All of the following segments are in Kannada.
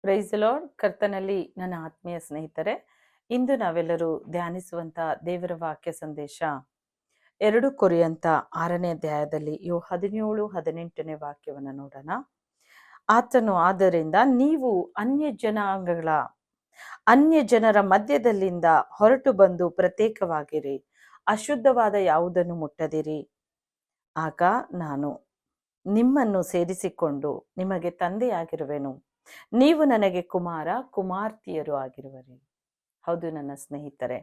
Praise the lord. ಕರ್ತನಲ್ಲಿ ನನ್ನ ಆತ್ಮೀಯ ಸ್ನೇಹಿತರೆ, ಇಂದು ನಾವೆಲ್ಲರೂ ಧ್ಯಾನಿಸುವಂತ ದೇವರ ವಾಕ್ಯ ಸಂದೇಶ 2 ಕೊರಿಂಥ 6ನೇ ಅಧ್ಯಾಯದಲ್ಲಿ 17-18ನೇ ವಾಕ್ಯವನ್ನು ನೋಡೋಣ. ಆತನು ಆದ್ದರಿಂದ ನೀವು ಅನ್ಯ ಜನರ ಮಧ್ಯದಲ್ಲಿಂದ ಹೊರಟು ಬಂದು ಪ್ರತ್ಯೇಕವಾಗಿರಿ, ಅಶುದ್ಧವಾದ ಯಾವುದನ್ನು ಮುಟ್ಟದಿರಿ. ಆಗ ನಾನು ನಿಮ್ಮನ್ನು ಸೇರಿಸಿಕೊಂಡು ನಿಮಗೆ ತಂದೆಯಾಗಿರುವೆನು, ನೀವು ನನಗೆ ಕುಮಾರ ಕುಮಾರ್ತಿಯರು ಆಗಿರುವರಿ. ಹೌದು ನನ್ನ ಸ್ನೇಹಿತರೆ,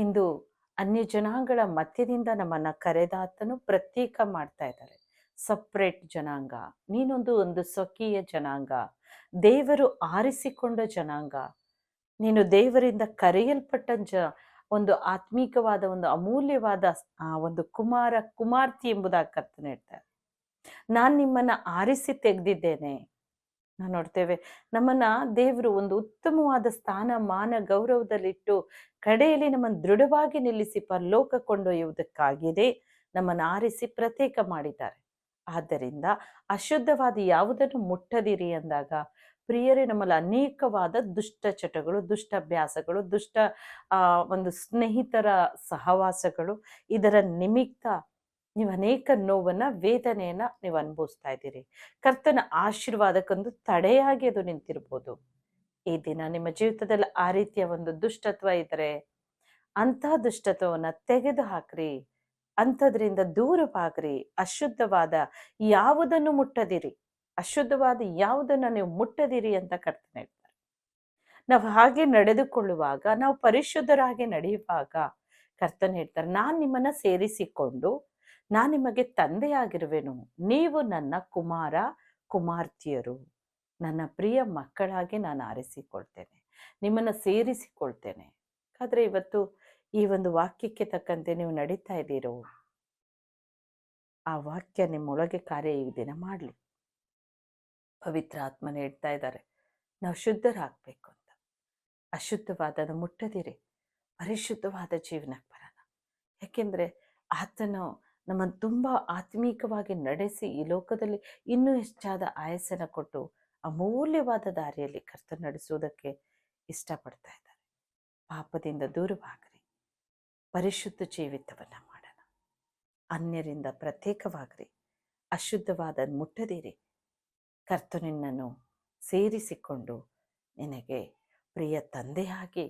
ಇಂದು ಅನ್ಯ ಜನಾಂಗಗಳ ಮಧ್ಯದಿಂದ ನಮ್ಮನ್ನ ಕರೆದಾತನು ಪ್ರತ್ಯೇಕ ಮಾಡ್ತಾ ಇದ್ದಾರೆ. ಸಪ್ರೇಟ್ ಜನಾಂಗ, ನೀನೊಂದು ಸ್ವಕೀಯ ಜನಾಂಗ, ದೇವರು ಆರಿಸಿಕೊಂಡ ಜನಾಂಗ, ನೀನು ದೇವರಿಂದ ಕರೆಯಲ್ಪಟ್ಟ ಒಂದು ಆತ್ಮೀಕವಾದ ಒಂದು ಅಮೂಲ್ಯವಾದ ಒಂದು ಕುಮಾರ ಕುಮಾರ್ತಿ ಎಂಬುದಾಗಿ ಕರ್ತನೆ ಹೇಳ್ತಾರೆ. ನಾನು ನಿಮ್ಮನ್ನ ಆರಿಸಿ ತೆಗೆದಿದ್ದೇನೆ. ನಾವು ನೋಡ್ತೇವೆ, ನಮ್ಮನ್ನ ದೇವರು ಒಂದು ಉತ್ತಮವಾದ ಸ್ಥಾನ ಮಾನ ಗೌರವದಲ್ಲಿಟ್ಟು ಕಡೆಯಲ್ಲಿ ನಮ್ಮನ್ನು ದೃಢವಾಗಿ ನಿಲ್ಲಿಸಿ ಪರಲೋಕ ಕೊಂಡೊಯ್ಯುವುದಕ್ಕಾಗಿದೆ ನಮ್ಮನ್ನು ಆರಿಸಿ ಪ್ರತ್ಯೇಕ ಮಾಡಿದ್ದಾರೆ. ಆದ್ದರಿಂದ ಅಶುದ್ಧವಾದ ಯಾವುದನ್ನು ಮುಟ್ಟದಿರಿ ಅಂದಾಗ, ಪ್ರಿಯರೇ, ನಮ್ಮಲ್ಲಿ ಅನೇಕವಾದ ದುಷ್ಟ ಚಟಗಳು, ದುಷ್ಟ ಅಭ್ಯಾಸಗಳು, ದುಷ್ಟ ಒಂದು ಸ್ನೇಹಿತರ ಸಹವಾಸಗಳು, ಇದರ ನಿಮಿತ್ತ ನೀವು ಅನೇಕ ನೋವನ್ನ ವೇದನೆಯನ್ನ ನೀವು ಅನುಭವಿಸ್ತಾ ಇದ್ದೀರಿ. ಕರ್ತನ ಆಶೀರ್ವಾದಕ್ಕೊಂದು ತಡೆಯಾಗಿ ಅದು ನಿಂತಿರ್ಬೋದು. ಈ ದಿನ ನಿಮ್ಮ ಜೀವಿತದಲ್ಲಿ ಆ ರೀತಿಯ ಒಂದು ದುಷ್ಟತ್ವ ಇದ್ರೆ ಅಂತಹ ದುಷ್ಟತ್ವವನ್ನ ತೆಗೆದು ಹಾಕ್ರಿ, ಅಂಥದ್ರಿಂದ ದೂರವಾಗ್ರಿ. ಅಶುದ್ಧವಾದ ಯಾವುದನ್ನು ಮುಟ್ಟದಿರಿ, ಅಶುದ್ಧವಾದ ಯಾವುದನ್ನ ನೀವು ಮುಟ್ಟದಿರಿ ಅಂತ ಕರ್ತನೆ ಹೇಳ್ತಾರೆ. ನಾವು ಹಾಗೆ ನಡೆದುಕೊಳ್ಳುವಾಗ, ನಾವು ಪರಿಶುದ್ಧರಾಗಿ ನಡೆಯುವಾಗ ಕರ್ತನೆ ಹೇಳ್ತಾರೆ, ನಾನು ನಿಮ್ಮನ್ನ ಸೇರಿಸಿಕೊಂಡು ನಾನು ನಿಮಗೆ ತಂದೆಯಾಗಿರುವೆನು, ನೀವು ನನ್ನ ಕುಮಾರ ಕುಮಾರ್ತಿಯರು, ನನ್ನ ಪ್ರಿಯ ಮಕ್ಕಳಾಗಿ ನಾನು ಆರಿಸಿಕೊಳ್ತೇನೆ, ನಿಮ್ಮನ್ನ ಸೇರಿಸಿಕೊಳ್ತೇನೆ. ಆದ್ರೆ ಇವತ್ತು ಈ ಒಂದು ವಾಕ್ಯಕ್ಕೆ ತಕ್ಕಂತೆ ನೀವು ನಡೀತಾ ಇದ್ದೀರೋ, ಆ ವಾಕ್ಯ ನಿಮ್ಮೊಳಗೆ ಕಾರ್ಯ ಈ ದಿನ ಮಾಡಲಿ. ಪವಿತ್ರ ಆತ್ಮನ ಹೇಳ್ತಾ ಇದ್ದಾರೆ, ನಾವು ಶುದ್ಧರಾಗಬೇಕು ಅಂತ. ಅಶುದ್ಧವಾದ ಮುಟ್ಟದಿರಿ, ಪರಿಶುದ್ಧವಾದ ಜೀವನಕ್ಕೆ ಬರೋಣ. ಯಾಕೆಂದ್ರೆ ಆತನು ನಮ್ಮನ್ನು ತುಂಬ ಆತ್ಮೀಕವಾಗಿ ನಡೆಸಿ ಈ ಲೋಕದಲ್ಲಿ ಇನ್ನೂ ಹೆಚ್ಚಾದ ಆಯಸ್ಸನ್ನು ಕೊಟ್ಟು ಅಮೂಲ್ಯವಾದ ದಾರಿಯಲ್ಲಿ ಕರ್ತ ನಡೆಸುವುದಕ್ಕೆ ಇಷ್ಟಪಡ್ತಾ ಇದ್ದಾರೆ. ಪಾಪದಿಂದ ದೂರವಾಗ್ರಿ, ಪರಿಶುದ್ಧ ಜೀವಿತವನ್ನ ಮಾಡೋಣ, ಅನ್ಯರಿಂದ ಪ್ರತ್ಯೇಕವಾಗ್ರಿ, ಅಶುದ್ಧವಾದ ಮುಟ್ಟದಿರಿ. ಕರ್ತ ನಿನ್ನನ್ನು ಸೇರಿಸಿಕೊಂಡು ನಿನಗೆ ಪ್ರಿಯ ತಂದೆಯಾಗಿ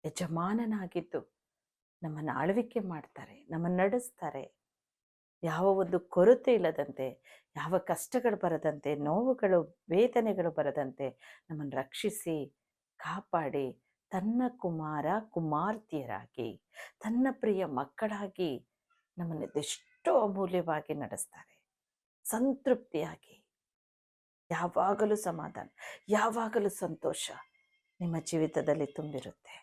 ಯಜಮಾನನಾಗಿದ್ದು ನಮ್ಮನ್ನು ಆಳ್ವಿಕೆ ಮಾಡ್ತಾರೆ, ನಮ್ಮನ್ನು ನಡೆಸ್ತಾರೆ. ಯಾವ ಒಂದು ಕೊರತೆ ಇಲ್ಲದಂತೆ, ಯಾವ ಕಷ್ಟಗಳು ಬರದಂತೆ, ನೋವುಗಳು ವೇದನೆಗಳು ಬರದಂತೆ ನಮ್ಮನ್ನು ರಕ್ಷಿಸಿ ಕಾಪಾಡಿ ತನ್ನ ಕುಮಾರ ಕುಮಾರ್ತಿಯರಾಗಿ, ತನ್ನ ಪ್ರಿಯ ಮಕ್ಕಳಾಗಿ ನಮ್ಮನ್ನು ಎಷ್ಟೋ ಅಮೂಲ್ಯವಾಗಿ ನಡೆಸ್ತಾರೆ. ಸಂತೃಪ್ತಿಯಾಗಿ, ಯಾವಾಗಲೂ ಸಮಾಧಾನ, ಯಾವಾಗಲೂ ಸಂತೋಷ ನಿಮ್ಮ ಜೀವಿತದಲ್ಲಿ ತುಂಬಿರುತ್ತೆ.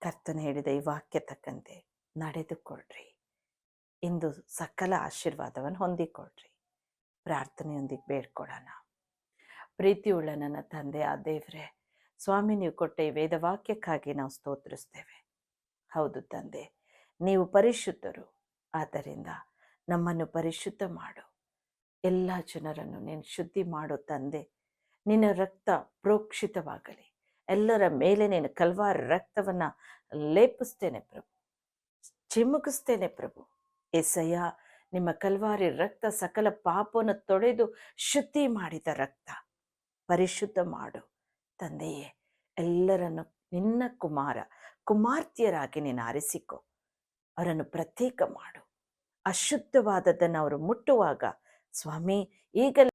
ಕರ್ತನ ಹೇಳಿದ ಈ ವಾಕ್ಯ ತಕ್ಕಂತೆ ನಡೆದುಕೊಳ್ಳ್ರಿ. ಇಂದು ಸಕಲ ಆಶೀರ್ವಾದವನ್ನು ಹೊಂದಿಕೊಳ್ಳ್ರಿ. ಪ್ರಾರ್ಥನೆಯೊಂದಿಗೆ ಬೇಡ್ಕೊಳ್ಳೋಣ. ಪ್ರೀತಿಯುಳ್ಳ ನನ್ನ ತಂದೆ ಆ ದೇವರೇ, ಸ್ವಾಮಿ, ನೀವು ಕೊಟ್ಟ ಈ ವೇದವಾಕ್ಯಕ್ಕಾಗಿ ನಾವು ಸ್ತೋತ್ರಿಸ್ತೇವೆ. ಹೌದು ತಂದೆ, ನೀವು ಪರಿಶುದ್ಧರು, ಆದ್ದರಿಂದ ನಮ್ಮನ್ನು ಪರಿಶುದ್ಧ ಮಾಡು. ಎಲ್ಲ ಜನರನ್ನು ನೀನು ಶುದ್ಧಿ ಮಾಡು ತಂದೆ. ನಿನ್ನ ರಕ್ತ ಪ್ರೋಕ್ಷಿತವಾಗಲಿ, ಎಲ್ಲರ ಮೇಲೆ ನೀನು ಕಲ್ವಾರ ರಕ್ತವನ್ನ ಲೇಪಿಸ್ತೇನೆ ಪ್ರಭು, ಚಿಮುಕಿಸ್ತೇನೆ ಪ್ರಭು. ಎಸಯ್ಯ, ನಿಮ್ಮ ಕಲ್ವಾರಿ ರಕ್ತ ಸಕಲ ಪಾಪವನ್ನು ತೊಳೆದು ಶುದ್ಧಿ ಮಾಡಿದ ರಕ್ತ. ಪರಿಶುದ್ಧ ಮಾಡು ತಂದೆಯೇ. ಎಲ್ಲರನ್ನು ನಿನ್ನ ಕುಮಾರ ಕುಮಾರ್ತಿಯರಾಗಿ ನೀನು ಆರಿಸಿಕೊ, ಅವರನ್ನು ಪ್ರತ್ಯೇಕ ಮಾಡು. ಅಶುದ್ಧವಾದದ್ದನ್ನು ಅವರು ಮುಟ್ಟುವಾಗ ಸ್ವಾಮಿ, ಈಗಲೇ